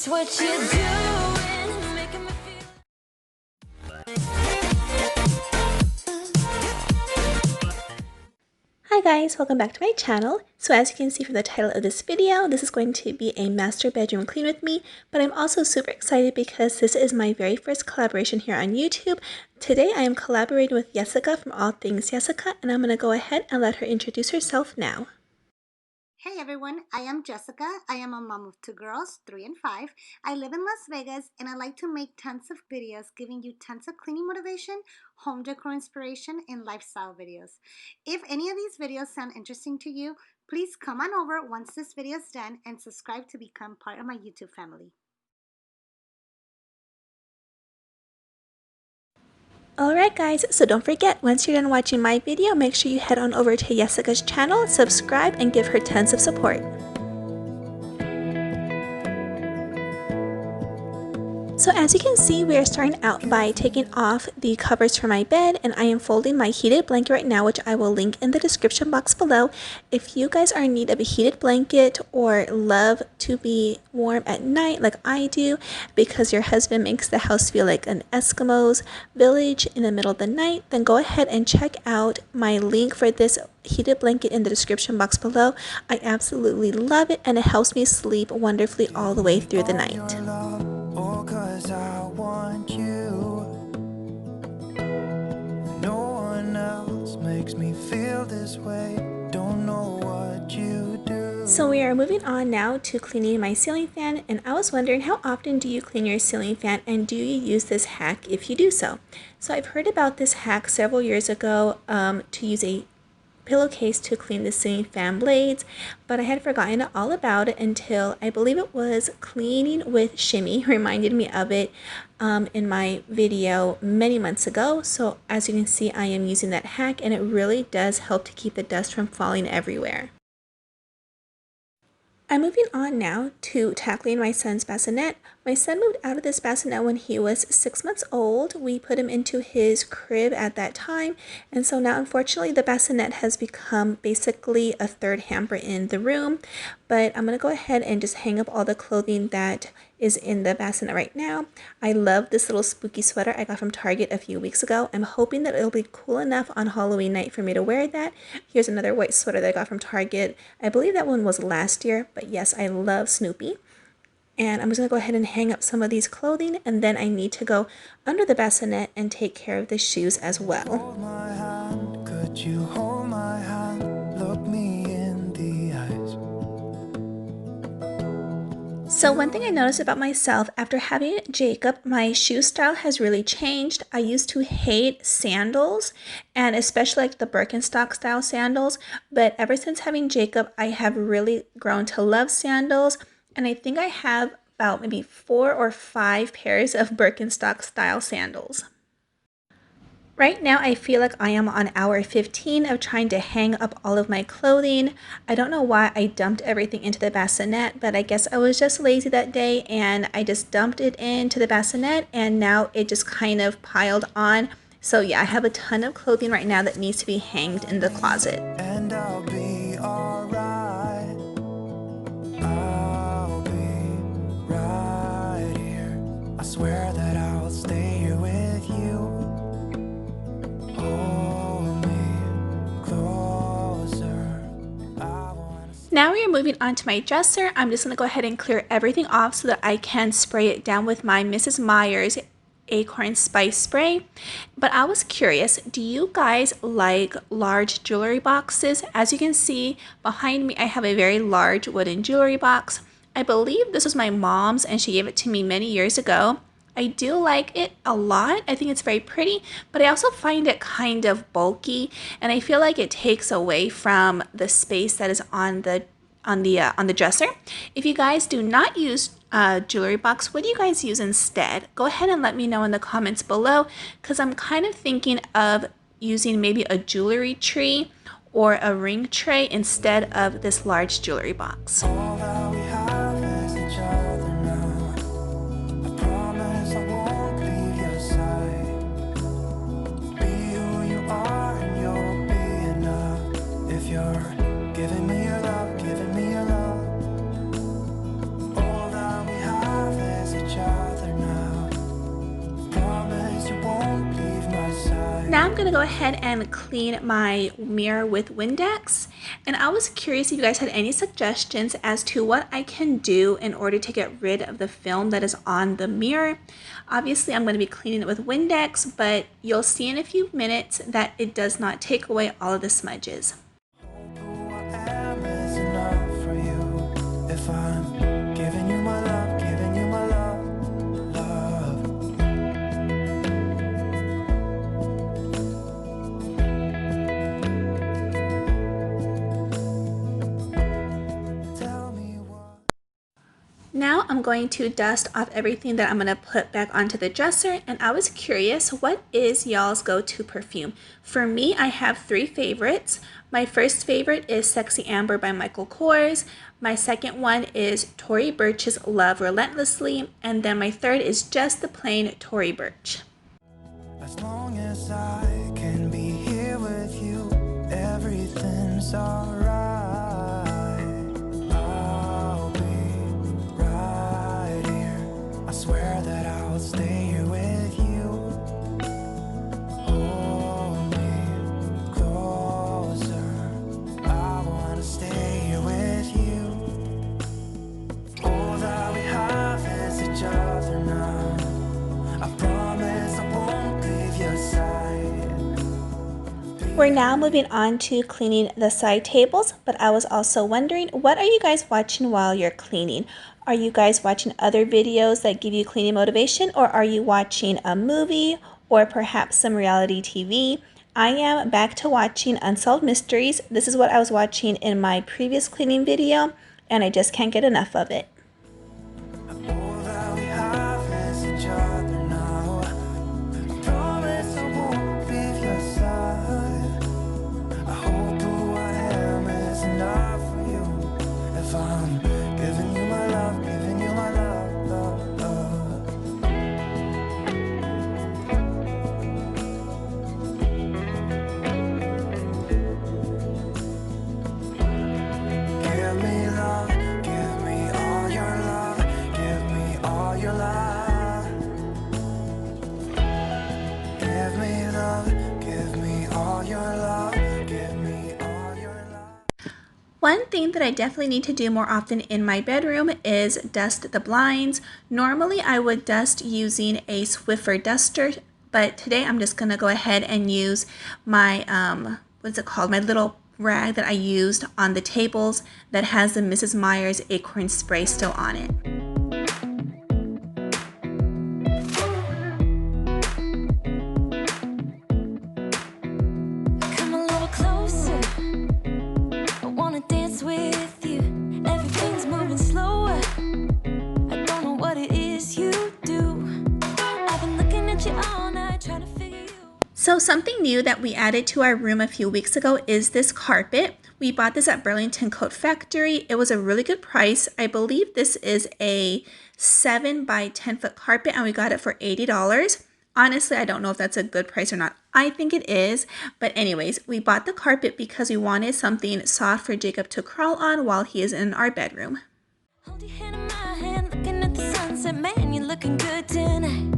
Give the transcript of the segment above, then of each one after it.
What you doing is making me feel. Hi guys, welcome back to my channel. So as you can see from the title of this video, this is going to be a master bedroom clean with me, but I'm also super excited because this is my very first collaboration here on YouTube. Today I am collaborating with Jessica from All Things Jessica, and I'm going to go ahead and let her introduce herself now. Hey everyone, I am Jessica. I am a mom of 2 girls, 3 and 5. I live in Las Vegas and I like to make tons of videos giving you tons of cleaning motivation, home decor inspiration, and lifestyle videos. If any of these videos sound interesting to you, please come on over once this video is done and subscribe to become part of my YouTube family. Alright guys, so don't forget, once you're done watching my video, make sure you head on over to Jessica's channel, subscribe, and give her tons of support. So as you can see, we are starting out by taking off the covers for my bed, and I am folding my heated blanket right now, which I will link in the description box below. If you guys are in need of a heated blanket or love to be warm at night like I do, because your husband makes the house feel like an Eskimo's village in the middle of the night, then go ahead and check out my link for this heated blanket in the description box below. I absolutely love it, and it helps me sleep wonderfully all the way through the night. I want you. No one else makes me feel this way. Don't know what you do. So we are moving on now to cleaning my ceiling fan, and I was wondering, how often do you clean your ceiling fan, and do you use this hack if you do so? So I've heard about this hack several years ago, to use a pillowcase to clean the ceiling fan blades, but I had forgotten all about it until I believe it was Cleaning with Shimmy reminded me of it in my video many months ago. So as you can see, I am using that hack, and it really does help to keep the dust from falling everywhere. I'm moving on now to tackling my son's bassinet. My son moved out of this bassinet when he was 6 months old. We put him into his crib at that time, and so now unfortunately the bassinet has become basically a third hamper in the room. But I'm going to go ahead and just hang up all the clothing that is in the bassinet right now. I love this little spooky sweater I got from Target a few weeks ago. I'm hoping that it'll be cool enough on Halloween night for me to wear that. Here's another white sweater that I got from Target. I believe that one was last year, but yes, I love Snoopy. And I'm just going to go ahead and hang up some of these clothing, and then I need to go under the bassinet and take care of the shoes as well. Hold my hand, could you hold my hand? Look me in the eyes. So one thing I noticed about myself, after having Jacob, my shoe style has really changed. I used to hate sandals, and especially like the Birkenstock style sandals, but ever since having Jacob, I have really grown to love sandals. And I think I have about maybe 4 or 5 pairs of Birkenstock style sandals. Right now, I feel like I am on hour 15 of trying to hang up all of my clothing. I don't know why I dumped everything into the bassinet, but I guess I was just lazy that day and I just dumped it into the bassinet, and now it just kind of piled on. So yeah, I have a ton of clothing right now that needs to be hanged in the closet. And I'll be alright. I'll be right here. I swear that I'll stay here with you. Hold me closer. Now we are moving on to my dresser. I'm just going to go ahead and clear everything off so that I can spray it down with my Mrs. Meyer's Acorn Spice Spray. But I was curious, do you guys like large jewelry boxes? As you can see behind me, I have a very large wooden jewelry box. I believe this was my mom's and she gave it to me many years ago. I do like it a lot. I think it's very pretty, but I also find it kind of bulky, and I feel like it takes away from the space that is on the dresser. If you guys do not use jewelry box, what do you guys use instead? Go ahead and let me know in the comments below, because I'm kind of thinking of using maybe a jewelry tree or a ring tray instead of this large jewelry box. All that we have is each other now. I promise I won't leave your side. Be who you are and you'll be enough. If you're giving me your love, giving me your love. All that we have going to go ahead and clean my mirror with Windex. And I was curious if you guys had any suggestions as to what I can do in order to get rid of the film that is on the mirror. Obviously, I'm going to be cleaning it with Windex, but you'll see in a few minutes that it does not take away all of the smudges. Who I am is enough for you. If I'm giving you my love, giving you my love, love. Tell me what. Now I'm going to dust off everything that I'm going to put back onto the dresser, and I was curious, what is y'all's go-to perfume? For me, I have 3 favorites. My first favorite is Sexy Amber by Michael Kors. My second one is Tory Burch's Love Relentlessly, and then my third is just the plain Tory Burch. As long as I can be here with you, everything's alright. I'll be right here. I swear that I'll stay here with you. Hold me closer. I wanna stay here with you. All that we have is each other now. I promise I won't leave your side. We're now moving on to cleaning the side tables, but I was also wondering, what are you guys watching while you're cleaning? Are you guys watching other videos that give you cleaning motivation, or are you watching a movie or perhaps some reality TV? I am back to watching Unsolved Mysteries. This is what I was watching in my previous cleaning video, and I just can't get enough of it. All that we have is each other now. I promise I won't leave your side. I hope who I am is enough for you. If I'm giving you my love, giving you my love, love, love. Give me love, give me all your love, give me all your love. Give me love, give me all your love, give me all your love. One thing that I definitely need to do more often in my bedroom is dust the blinds. Normally I would dust using a Swiffer duster, but today I'm just going to go ahead and use my, what's it called, my little rag that I used on the tables that has the Mrs. Meyer's acorn spray still on it. Come a little closer. I wanna dance with you. Everything's moving slower. I don't know what it is you do. I've been looking at you all night, trying to figure you. So something new that we added to our room a few weeks ago is this carpet. We bought this at Burlington Coat Factory. It was a really good price. I believe this is a 7 by 10 foot carpet, and we got it for $80. Honestly, I don't know if that's a good price or not. I think it is. But anyways, we bought the carpet because we wanted something soft for Jacob to crawl on while he is in our bedroom. Hold your hand in my hand, looking at the sunset. Man, you're looking good tonight.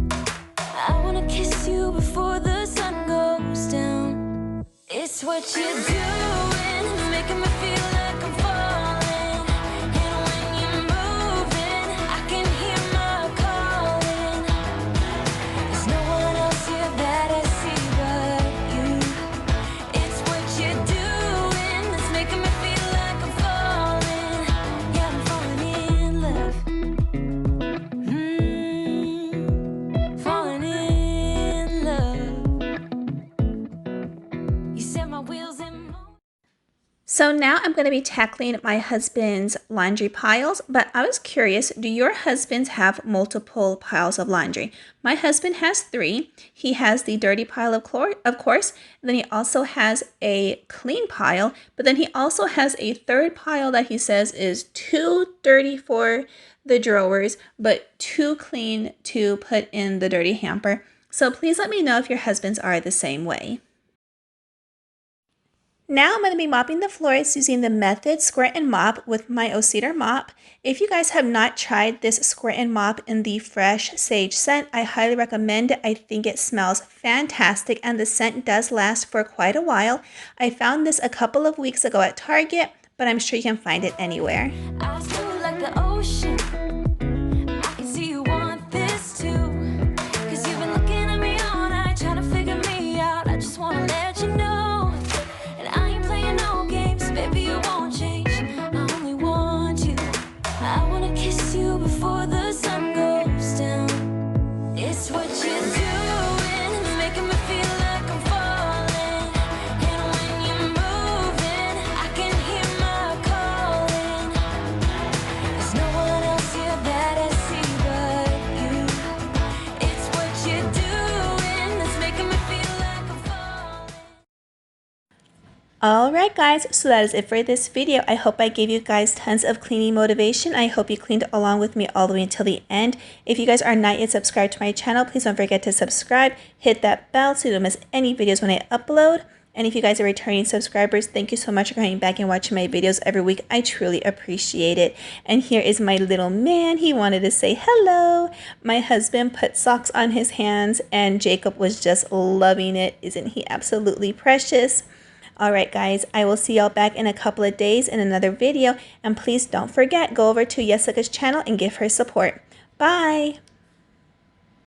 I wanna kiss you before the sun goes down. It's what you're doing, making me feel like I'm falling. And when you're moving, I can hear my calling. There's no one else here that I see but you. It's what you're doing that's making me feel like I'm falling. Yeah, I'm falling in love. Falling in love. You set my wheels in motion. So now I'm going to be tackling my husband's laundry piles, but I was curious, do your husbands have multiple piles of laundry? My husband has 3. He has the dirty pile of course, and then he also has a clean pile, but then he also has a third pile that he says is too dirty for the drawers, but too clean to put in the dirty hamper. So please let me know if your husbands are the same way. Now I'm going to be mopping the floors using the Method Squirt and Mop with my O-Cedar mop. If you guys have not tried this squirt and mop in the fresh sage scent, I highly recommend it. I think it smells fantastic and the scent does last for quite a while. I found this a couple of weeks ago at Target, but I'm sure you can find it anywhere. I feel like the ocean. I can see you want this too. Cause you've been looking at me all night, trying to figure me out. I just wanna let you know. And I ain't playing no games, baby, you won't change. I only want you. I wanna kiss you before the sun goes down. It's what you're doing, it's making me feel like I'm falling. And when you're moving, I can hear my calling. There's no one else here that I see but you. It's what you're doing that's making me feel like I'm falling. Alright guys, so that is it for this video. I hope I gave you guys tons of cleaning motivation. I hope you cleaned along with me all the way until the end. If you guys are not yet subscribed to my channel, please don't forget to subscribe. Hit that bell so you don't miss any videos when I upload. And if you guys are returning subscribers, thank you so much for coming back and watching my videos every week. I truly appreciate it. And here is my little man. He wanted to say hello. My husband put socks on his hands and Jacob was just loving it. Isn't he absolutely precious? Alright guys, I will see y'all back in a couple of days in another video. And please don't forget, go over to Jessica's channel and give her support. Bye!